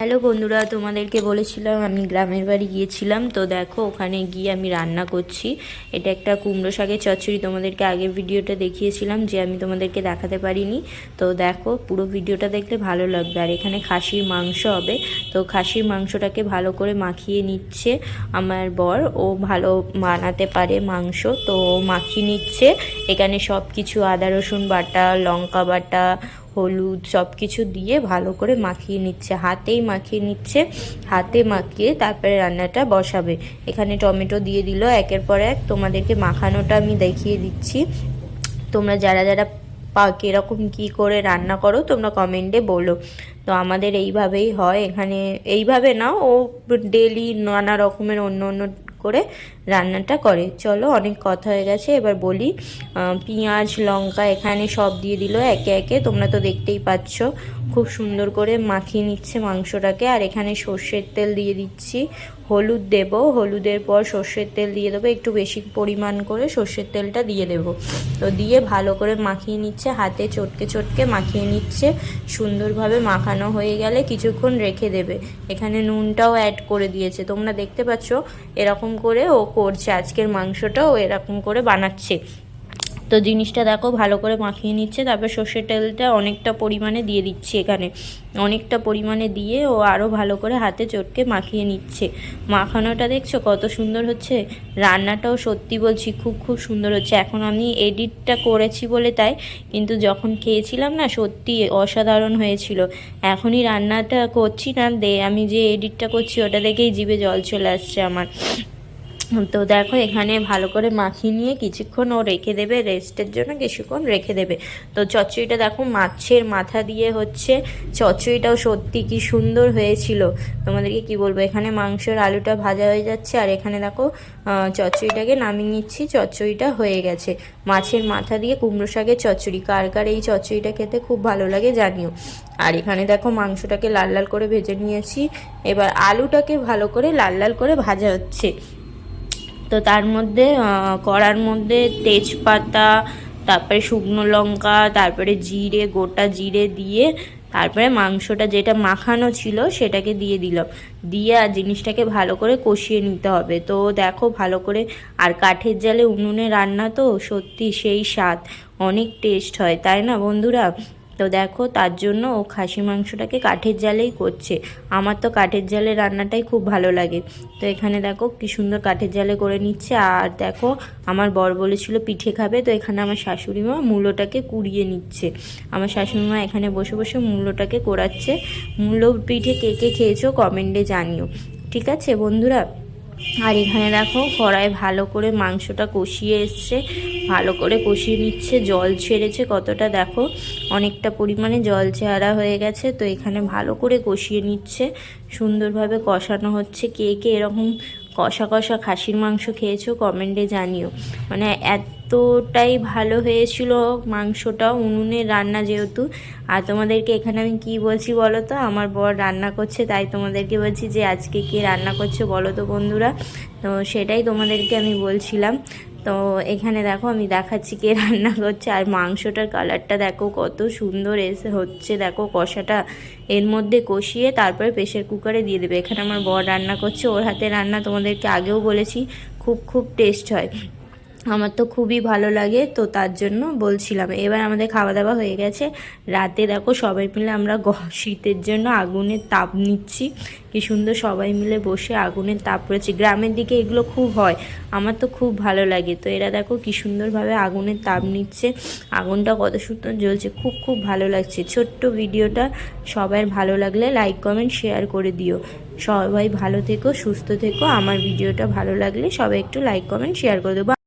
Hello বন্ধুরা, তোমাদেরকে বলেছিলাম আমি গ্রামের বাড়ি গিয়েছিলাম। তো দেখো ওখানে গিয়ে আমি রান্না করছি। এটা একটা কুমড়ো শাকের চচ্চড়ি। তোমাদেরকে আগের ভিডিওটা দেখিয়েছিলাম, যে আমি তোমাদেরকে দেখাতে পারিনি। তো দেখো পুরো ভিডিওটা দেখলে ভালো লাগবে। আর এখানে খাসির মাংস হবে। তো খাসির মাংসটাকে ভালো করে মাখিয়ে নিচ্ছে আমার বর। ও ভালো বানাতে পারে মাংস, তো মাখিয়ে নিচ্ছে। এখানে সব কিছু আদা রসুন বাটা, লঙ্কা বাটা, হলুদ সব কিছু দিয়ে ভালো করে মাখিয়ে নিচ্ছে, হাতেই মাখিয়ে নিচ্ছে। হাতে মাখিয়ে তারপরে রান্নাটা বসাবে। এখানে টমেটো দিয়ে দিল একের পর এক। তোমাদেরকে মাখানোটা আমি দেখিয়ে দিচ্ছি। তোমরা যারা যারা কীরকম কী করে রান্না করো তোমরা কমেন্টে বলো। তো আমাদের এইভাবেই হয় এখানে। এইভাবে না, ও ডেলি নানা রকমের অন্য অন্য করে রান্নাটা করে। চলো, অনেক কথা হয়ে গেছে, এবার বলি। পেঁয়াজ লঙ্কা এখানে সব দিয়ে দিল একে একে। তোমরা তো দেখতেই পাচ্ছ খুব সুন্দর করে মাখিয়ে নিচ্ছে মাংসটাকে। আর এখানে সর্ষের তেল দিয়ে দিচ্ছি, হলুদ দেব, হলুদের পর সর্ষের তেল দিয়ে দেবো, একটু বেশি পরিমাণ করে সর্ষের তেলটা দিয়ে দেব। তো দিয়ে ভালো করে মাখিয়ে নিচ্ছে, হাতে চটকে চটকে মাখিয়ে নিচ্ছে। সুন্দরভাবে মাখানো হয়ে গেলে কিছুক্ষণ রেখে দেবে। এখানে নুনটাও অ্যাড করে দিয়েছে, তোমরা দেখতে পাচ্ছ। এরকম করে ও করছে, আজকের মাংসটাও এরকম করে বানাচ্ছে। তো জিনিসটা দেখো ভালো করে মাখিয়ে নিচ্ছে। তারপর সর্ষের তেলটা অনেকটা পরিমাণে দিয়ে দিচ্ছি এখানে। অনেকটা পরিমাণে দিয়ে ও আরও ভালো করে হাতে চটকে মাখিয়ে নিচ্ছে। মাখানোটা দেখছো কত সুন্দর হচ্ছে। রান্নাটাও সত্যি বলছি খুব খুব সুন্দর হচ্ছে। এখন আমি এডিটটা করেছি বলে তাই, কিন্তু যখন খেয়েছিলাম না সত্যি অসাধারণ হয়েছিল। এখনই রান্নাটা করছি না, আমি যে এডিটটা করছি ওটা দেখেই জিভে জল চলে আসছে আমার। তো দেখো এখানে ভালো করে মাখিয়ে নিয়ে কিছুক্ষণ ও রেখে দেবে, রেস্টের জন্য কিছুক্ষণ রেখে দেবে। তো চচ্চড়িটা দেখো মাছের মাথা দিয়ে হচ্ছে। চচ্চড়িটাও সত্যি কি সুন্দর হয়েছিল, তোমাদেরকে কি বলবো। এখানে মাংসের আলুটা ভাজা হয়ে যাচ্ছে, আর এখানে দেখো চচ্চড়িটাকে নামিয়ে নিচ্ছি। চচ্চড়িটা হয়ে গেছে। মাছের মাথা দিয়ে কুমড়ো শাকের চচ্চড়ি। কার কার এই চচ্চড়িটা খেতে খুব ভালো লাগে জানিও। আর এখানে দেখো মাংসটাকে লাল লাল করে ভেজে নিয়েছি। এবার আলুটাকে ভালো করে লাল লাল করে ভাজা হচ্ছে। তো তার মধ্যে কড়ার মধ্যে তেজপাতা, তারপরে শুকনো লঙ্কা, তারপরে জিরে, গোটা জিরে দিয়ে তারপরে মাংসটা যেটা মাখানো ছিল সেটাকে দিয়ে দিলাম। দিয়ে আর জিনিসটাকে ভালো করে কষিয়ে নিতে হবে। তো দেখো ভালো করে। আর কাঠের জালে উনুনে রান্না তো সত্যি সেই স্বাদ, অনেক টেস্ট হয়, তাই না বন্ধুরা? তো দেখো তার জন্য ও খাসি মাংসটাকে কাঠের জালেই করছে। আমার তো কাঠের জালে রান্নাটাই খুব ভালো লাগে। তো এখানে দেখো কি সুন্দর কাঠের জালে করে নিচ্ছে। আর দেখো আমার বর বলেছিল পিঠে খাবে, তো এখানে আমার শাশুড়ি মা মূলোটাকে কুড়িয়ে নিচ্ছে। আমার শাশুড়ি মা এখানে বসে বসে মূলোটাকে কোড়াচ্ছে। মূলো পিঠে কে কে খেয়েছো কমেন্টে জানিও, ঠিক আছে বন্ধুরা? আর এখানে দেখো কড়াই ভালো করে মাংসটা কষিয়ে এসছে, ভালো করে কষিয়ে নিচ্ছে। জল ছেড়েছে কতটা দেখো, অনেকটা পরিমাণে জল ছাড়া হয়ে গেছে। তো এখানে ভালো করে কষিয়ে নিচ্ছে, সুন্দরভাবে কষানো হচ্ছে। কে কে এরকম কষা কষা খাসির মাংস খেয়েছো কমেন্টে জানিও। মানে এতটাই ভালো হয়েছিল মাংসটা, উনুনের রান্না যেহেতু। আর তোমাদেরকে এখানে আমি কি বলছি বলো তো, আমার বর রান্না করছে তাই তোমাদেরকে বলছি যে আজকে কে রান্না করছে বলো তো বন্ধুরা। তো সেটাই তোমাদেরকে আমি বলছিলাম। তো এখানে দেখো আমি দেখাচ্ছি কে রান্না করছে। আর মাংসটার কালারটা দেখো কত সুন্দর এসে হচ্ছে, দেখো কষাটা এর মধ্যে কষিয়ে তারপরে প্রেশার কুকারে দিয়ে দেবে। এখানে আমার বর রান্না করছে, ওর হাতে রান্না তোমাদেরকে আগেও বলেছি খুব খুব টেস্ট হয়, আমার তো খুবই ভালো লাগে। তো তার জন্য বলছিলাম। এবার আমাদের খাওয়া দাওয়া হয়ে গেছে। রাতে দেখো সবাই মিলে আমরা শীতের জন্য আগুনের তাপ নিচ্ছি। কি সুন্দর সবাই মিলে বসে আগুনের তাপ করেছি। গ্রামের দিকে এগুলো খুব হয়, আমার তো খুব ভালো লাগে। তো এরা দেখো কি সুন্দরভাবে আগুনের তাপ নিচ্ছে। আগুনটা কত সুন্দর জ্বলছে, খুব খুব ভালো লাগছে। ছোট্ট ভিডিওটা সবার ভালো লাগলে লাইক কমেন্ট শেয়ার করে দিও। সবাই ভালো থেকো, সুস্থ থেকো। আমার ভিডিওটা ভালো লাগলে সবাই একটু লাইক কমেন্ট শেয়ার করে দেবো।